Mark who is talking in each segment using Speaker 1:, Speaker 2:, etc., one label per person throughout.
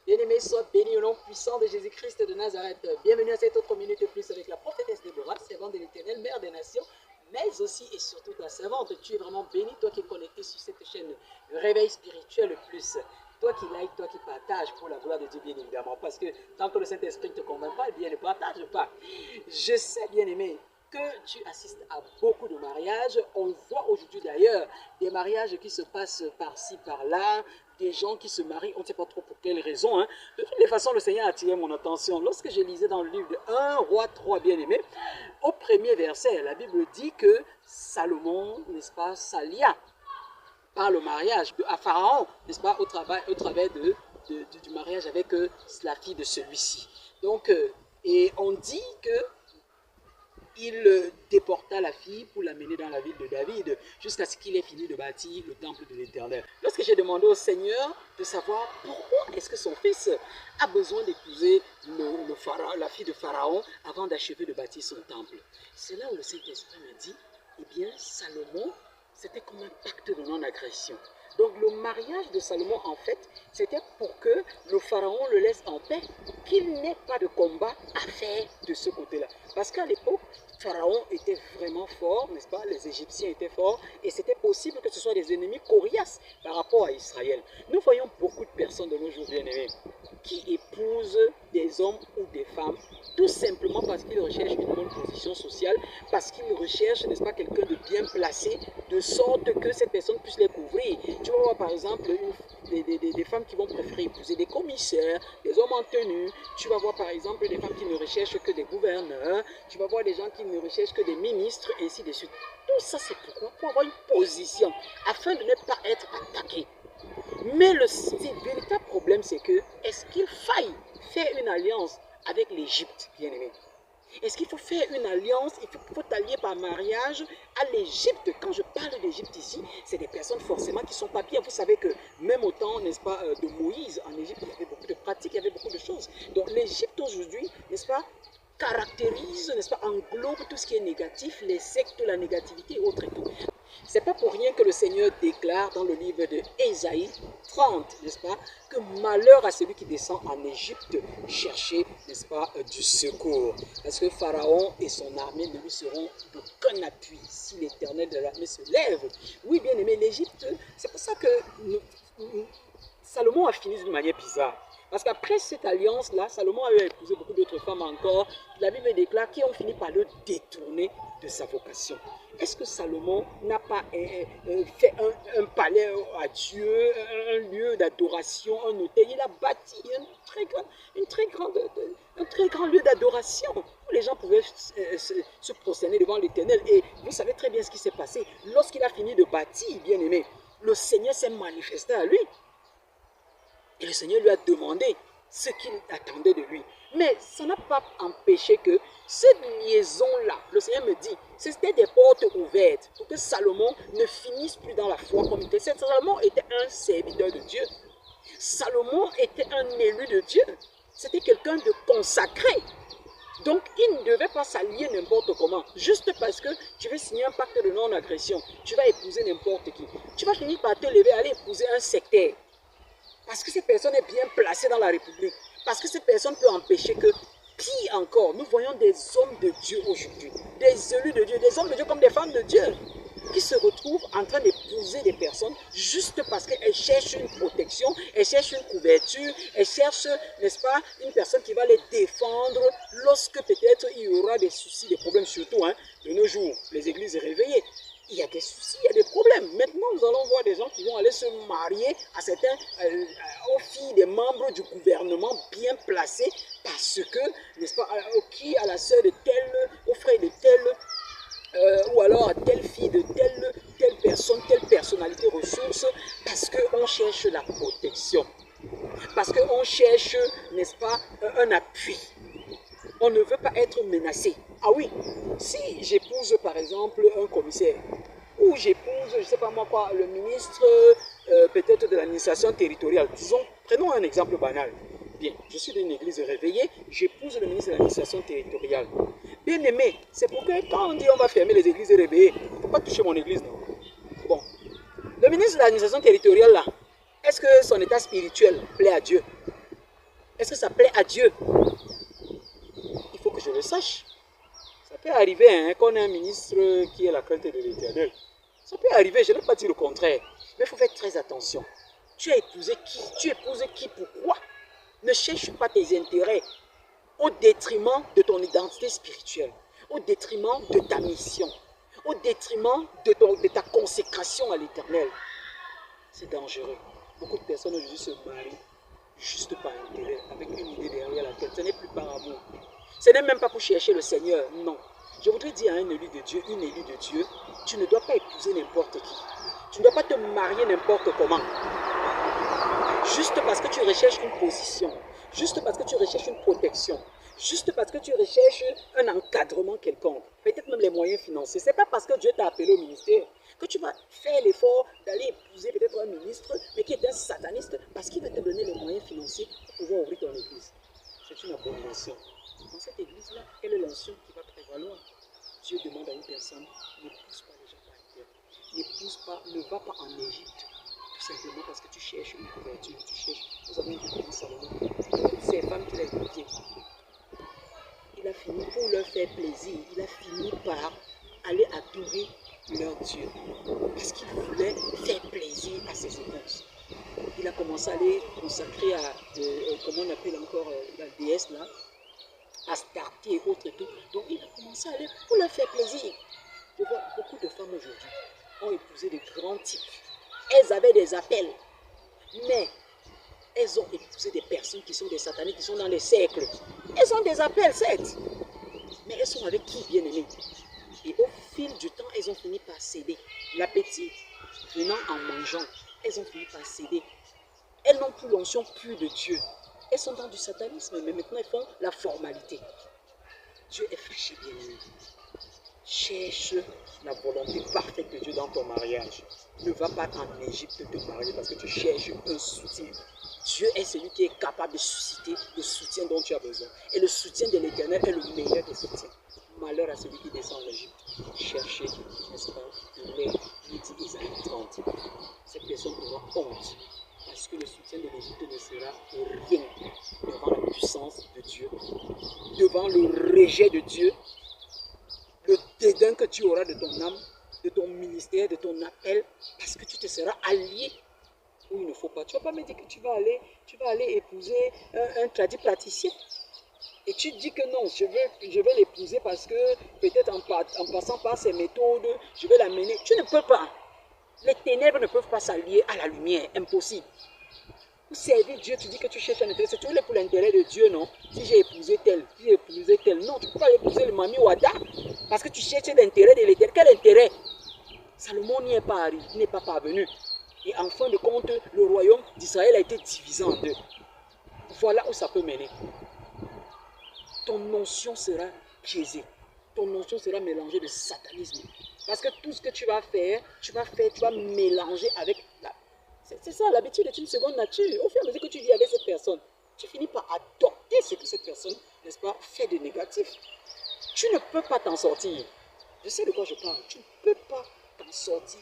Speaker 1: Bien-aimés, sois bénis au nom puissant de Jésus-Christ de Nazareth. Bienvenue à cette autre minute plus avec la prophétesse Déborah, servante de l'Éternel, mère des nations, mais aussi et surtout ta servante. Tu es vraiment béni, toi qui es connecté sur cette chaîne Réveil spirituel plus. Toi qui like, toi qui partage pour la gloire de Dieu, bien évidemment. Parce que tant que le Saint-Esprit ne te convainc pas, eh bien ne partage pas. Je sais, bien-aimé, que tu assistes à beaucoup de mariages. On voit aujourd'hui d'ailleurs des mariages qui se passent par-ci, par-là, des gens qui se marient, on ne sait pas trop pour quelles raisons. Hein. De toutes les façons, le Seigneur a attiré mon attention. Lorsque je lisais dans le livre de 1 Roi 3, bien-aimé, au premier verset, la Bible dit que Salomon, n'est-ce pas, s'allia par le mariage à Pharaon, n'est-ce pas, au travers du mariage avec la fille de celui-ci. Donc, et on dit que il déporta la fille pour l'amener dans la ville de David jusqu'à ce qu'il ait fini de bâtir le temple de l'Éternel. Lorsque j'ai demandé au Seigneur de savoir pourquoi est-ce que son fils a besoin d'épouser la fille de Pharaon avant d'achever de bâtir son temple, c'est là où le Saint-Esprit me dit, eh bien Salomon, c'était comme un pacte de non-agression. Donc le mariage de Salomon, en fait, c'était pour que le pharaon le laisse en paix, qu'il n'ait pas de combat à faire de ce côté-là. Parce qu'à l'époque, Pharaon était vraiment fort, n'est-ce pas? Les Égyptiens étaient forts, et c'était possible que ce soit des ennemis coriaces par rapport à Israël. Nous voyons beaucoup de personnes de nos jours, bien-aimés, qui épousent des hommes ou des femmes, tout simplement parce qu'ils recherchent une bonne position sociale, parce qu'ils recherchent, n'est-ce pas, quelqu'un de bien placé, de sorte que cette personne puisse les couvrir. Tu vas voir par exemple des femmes qui vont préférer épouser des commissaires, des hommes en tenue. Tu vas voir par exemple des femmes qui ne recherchent que des gouverneurs. Tu vas voir des gens qui ne recherchent que des ministres, et ainsi de suite. Tout ça, c'est pourquoi? Pour avoir une position, afin de ne pas être attaqué. Mais le véritable problème, c'est que, est-ce qu'il faille faire une alliance avec l'Égypte, bien-aimé? Est-ce qu'il faut faire une alliance? Il faut t'allier par mariage à l'Égypte. Quand je parle d'Égypte ici, c'est des personnes forcément qui sont pas bien. Vous savez que même au temps, n'est-ce pas, de Moïse, en Égypte, il y avait beaucoup de pratiques, il y avait beaucoup de choses. Donc l'Égypte aujourd'hui, n'est-ce pas, caractérise, n'est-ce pas, englobe tout ce qui est négatif, les sectes, la négativité et autres et tout. C'est pas pour rien que le Seigneur déclare dans le livre de Ésaïe 30, n'est-ce pas, que malheur à celui qui descend en Égypte chercher, n'est-ce pas, du secours. Parce que Pharaon et son armée ne lui seront d'aucun appui si l'Éternel de l'armée se lève. Oui, bien aimé, l'Égypte, c'est pour ça que Salomon a fini d'une manière bizarre. Parce qu'après cette alliance-là, Salomon a eu à épouser beaucoup d'autres femmes encore. La Bible déclare qu'ils ont fini par le détourner de sa vocation. Est-ce que Salomon n'a pas fait un palais à Dieu, un lieu d'adoration, un hôtel? Il a bâti un très grand lieu d'adoration où les gens pouvaient se prosterner devant l'Éternel. Et vous savez très bien ce qui s'est passé. Lorsqu'il a fini de bâtir, bien aimé, le Seigneur s'est manifesté à lui. Et le Seigneur lui a demandé ce qu'il attendait de lui. Mais ça n'a pas empêché que cette liaison-là, le Seigneur me dit, c'était des portes ouvertes pour que Salomon ne finisse plus dans la foi comme il était. Salomon était un serviteur de Dieu. Salomon était un élu de Dieu. C'était quelqu'un de consacré. Donc, il ne devait pas s'allier n'importe comment. Juste parce que tu veux signer un pacte de non-agression, tu vas épouser n'importe qui. Tu vas finir par te lever, aller épouser un sectaire. Parce que cette personne est bien placée dans la République. Parce que cette personne peut empêcher que, pire encore, nous voyons des hommes de Dieu aujourd'hui, des élus de Dieu, des hommes de Dieu comme des femmes de Dieu, qui se retrouvent en train d'épouser des personnes juste parce qu'elles cherchent une protection, elles cherchent une couverture, elles cherchent, n'est-ce pas, une personne qui va les défendre lorsque peut-être il y aura des soucis, des problèmes, surtout de nos jours, les églises réveillées. Il y a des soucis, il y a des problèmes. Maintenant, nous allons voir des gens qui vont aller se marier à certains, aux filles des membres du gouvernement bien placés parce que, n'est-ce pas, qui à la sœur de tel, au frère de tel, ou alors à telle fille de telle personne, telle personnalité ressource, parce qu'on cherche la protection. Parce qu'on cherche, n'est-ce pas, un appui. On ne veut pas être menacé. Ah oui, si j'épouse par exemple un commissaire, ou j'épouse, je ne sais pas moi quoi, le ministre peut-être de l'administration territoriale, disons, prenons un exemple banal. Bien, je suis d'une église réveillée, j'épouse le ministre de l'administration territoriale. Bien aimé, c'est pourquoi quand on dit on va fermer les églises réveillées, il ne faut pas toucher mon église, non? Bon, le ministre de l'administration territoriale là, est-ce que son état spirituel plaît à Dieu? Est-ce que ça plaît à Dieu? Il faut que je le sache. Ça peut arriver hein, qu'on ait un ministre qui ait la crainte de l'Éternel. Ça peut arriver, je ne vais pas dire le contraire. Mais il faut faire très attention. Tu as épousé qui? Tu épouses qui? Pourquoi? Ne cherche pas tes intérêts au détriment de ton identité spirituelle, au détriment de ta mission, au détriment de ta consécration à l'Éternel. C'est dangereux. Beaucoup de personnes aujourd'hui se marient juste par intérêt, avec une idée derrière la tête. Ce n'est plus par amour. Ce n'est même pas pour chercher le Seigneur, non. Je voudrais dire à un élu de Dieu, une élue de Dieu, tu ne dois pas épouser n'importe qui. Tu ne dois pas te marier n'importe comment. Juste parce que tu recherches une position, juste parce que tu recherches une protection, juste parce que tu recherches un encadrement quelconque, peut-être même les moyens financiers. Ce n'est pas parce que Dieu t'a appelé au ministère que tu vas faire l'effort d'aller épouser peut-être un ministre, mais qui est un sataniste, parce qu'il va te donner les moyens financiers pour pouvoir ouvrir ton église. C'est une abomination. Dans cette église-là, quelle est l'onction qui va prévaloir? Dieu demande à une personne, n'épouse pas les gens par terre. N'épouse pas, ne va pas en Égypte. Tout simplement parce que tu cherches une couverture, tu cherches. Nous avons vu comment Salomon, toutes ces femmes qu'il a épousées, il a fini pour leur faire plaisir, il a fini par aller adorer leur Dieu. Parce qu'il voulait faire plaisir à ses épouses. Il a commencé à aller consacrer à, comment on appelle encore la déesse là, Astarté et autres et tout. Donc il a commencé à aller pour leur faire plaisir. Je vois beaucoup de femmes aujourd'hui ont épousé de grands types. Elles avaient des appels, mais elles ont épousé des personnes qui sont des sataniques, qui sont dans les cercles. Elles ont des appels, certes, mais elles sont avec qui, bien aimé? Et au fil du temps, elles ont fini par céder. L'appétit venant en mangeant, elles ont fini par céder. Elles n'ont plus l'onction pure de Dieu. Elles sont dans du satanisme, mais maintenant elles font la formalité. Dieu est fâché, bien aimé. Cherche la volonté parfaite de Dieu dans ton mariage. Ne va pas en Égypte te marier parce que tu cherches un soutien. Dieu est celui qui est capable de susciter le soutien dont tu as besoin. Et le soutien de l'Éternel est le meilleur des soutiens. Malheur à celui qui descend en Égypte. Cherchez, n'est-ce pas, le lait, il dit Isaïe 30. Cette personne aura honte. Parce que le soutien de l'Égypte ne sera rien devant la puissance de Dieu, devant le rejet de Dieu, le dédain que tu auras de ton âme, de ton ministère, de ton appel, parce que tu te seras allié où il ne faut pas. Tu ne vas pas me dire que tu vas aller épouser un tradipraticien. Et tu dis que non, je vais l'épouser parce que peut-être en passant par ces méthodes, je vais l'amener. Tu ne peux pas. Les ténèbres ne peuvent pas s'allier à la lumière, impossible. Pour servir Dieu, tu dis que tu cherches un intérêt. C'est toujours pour l'intérêt de Dieu, non? Si j'ai épousé tel, si j'ai épousé tel. Non, tu ne peux pas épouser le Mami Wada parce que tu cherches l'intérêt de l'Éternel. Quel intérêt? Salomon n'y est pas arrivé, n'est pas parvenu. Et en fin de compte, le royaume d'Israël a été divisé en deux. Voilà où ça peut mener. Ton notion sera biaisée. Ton notion sera mélangée de satanisme. Parce que tout ce que tu vas faire, tu vas mélanger avec la... C'est ça, l'habitude est une seconde nature. Au fur et à mesure que tu vis avec cette personne, tu finis par adopter ce que cette personne, n'est-ce pas, fait de négatif. Tu ne peux pas t'en sortir. Je sais de quoi je parle. Tu ne peux pas t'en sortir,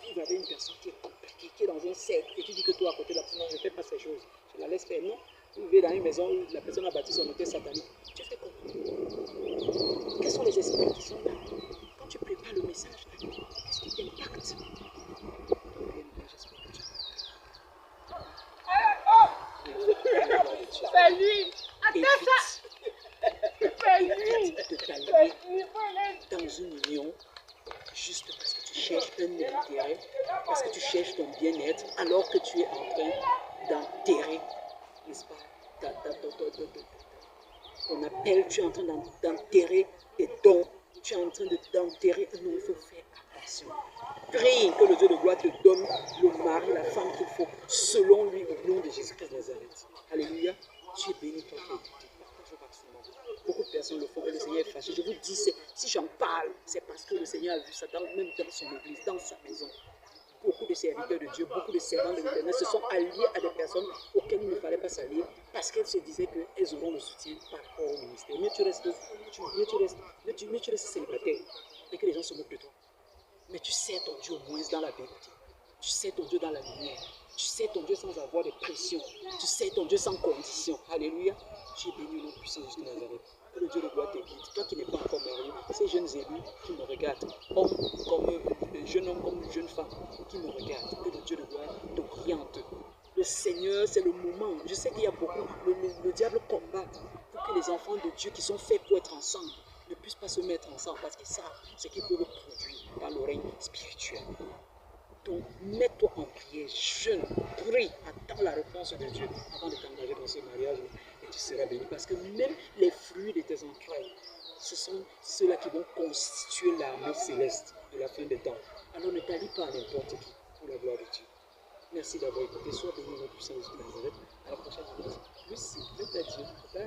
Speaker 1: vivre avec une personne qui est compliquée, qui est dans un cercle, et tu dis que toi, à côté de la personne, je ne fais pas ces choses. Je la laisse faire. Non. Vous vivez dans une maison où la personne a bâti son hôtel satanique. Tu fais quoi? Quels sont les esprits qui sont là? Quand tu prépares le message, qu'est-ce qui t'impacte?
Speaker 2: C'est lui!
Speaker 1: Évite de t'allier dans une union juste parce que tu cherches un intérêt, parce que tu cherches ton bien-être, alors que tu es en train d'enterrer, n'est-ce pas, ton appel, tu es en train d'enterrer tes dons, tu es en train d'enterrer. Non, il faut faire attention. Prie que le Dieu de gloire te donne le mari, la femme qu'il faut, selon lui, au nom de Jésus-Christ de Nazareth. Alléluia. Tu es béni, toi qui es écouté. Partage au maximum. Beaucoup de personnes le font et le Seigneur est fâché. Je vous dis, si j'en parle, c'est parce que le Seigneur a vu ça même dans son église, dans sa maison. Beaucoup de serviteurs de Dieu, beaucoup de servants de l'Éternel se sont alliés à des personnes auxquelles il ne fallait pas s'allier parce qu'elles se disaient qu'elles auront le soutien par rapport au ministère. Mais tu restes célibataire et que les gens se moquent de toi. Mais tu sers ton Dieu au moins dans la vérité. Tu sais ton Dieu dans la lumière. Tu sais ton Dieu sans avoir de pression. Tu sais ton Dieu sans condition. Alléluia. Tu es béni au nom puissant de Nazareth. Que le Dieu de gloire te guide. Toi qui n'es pas encore marié, ces jeunes élus qui me regardent, hommes comme jeunes hommes, comme jeunes femmes qui me regardent, que le Dieu de gloire t'oriente. Le Seigneur, c'est le moment. Je sais qu'il y a beaucoup. Le diable combat pour que les enfants de Dieu qui sont faits pour être ensemble ne puissent pas se mettre ensemble parce qu'ils savent ce qu'ils peuvent produire dans le règne spirituel. Donc, mets-toi en prière, jeûne, prie, attends la réponse de Dieu avant de t'engager dans ce mariage et tu seras béni. Parce que même les fruits de tes entrailles, ce sont ceux-là qui vont constituer l'armée céleste de la fin des temps. Alors ne t'allie pas à n'importe qui pour la gloire de Dieu. Merci d'avoir écouté. Sois béni dans la puissance de Nazareth. À la prochaine vidéo. Plus, c'est Dieu. Bye.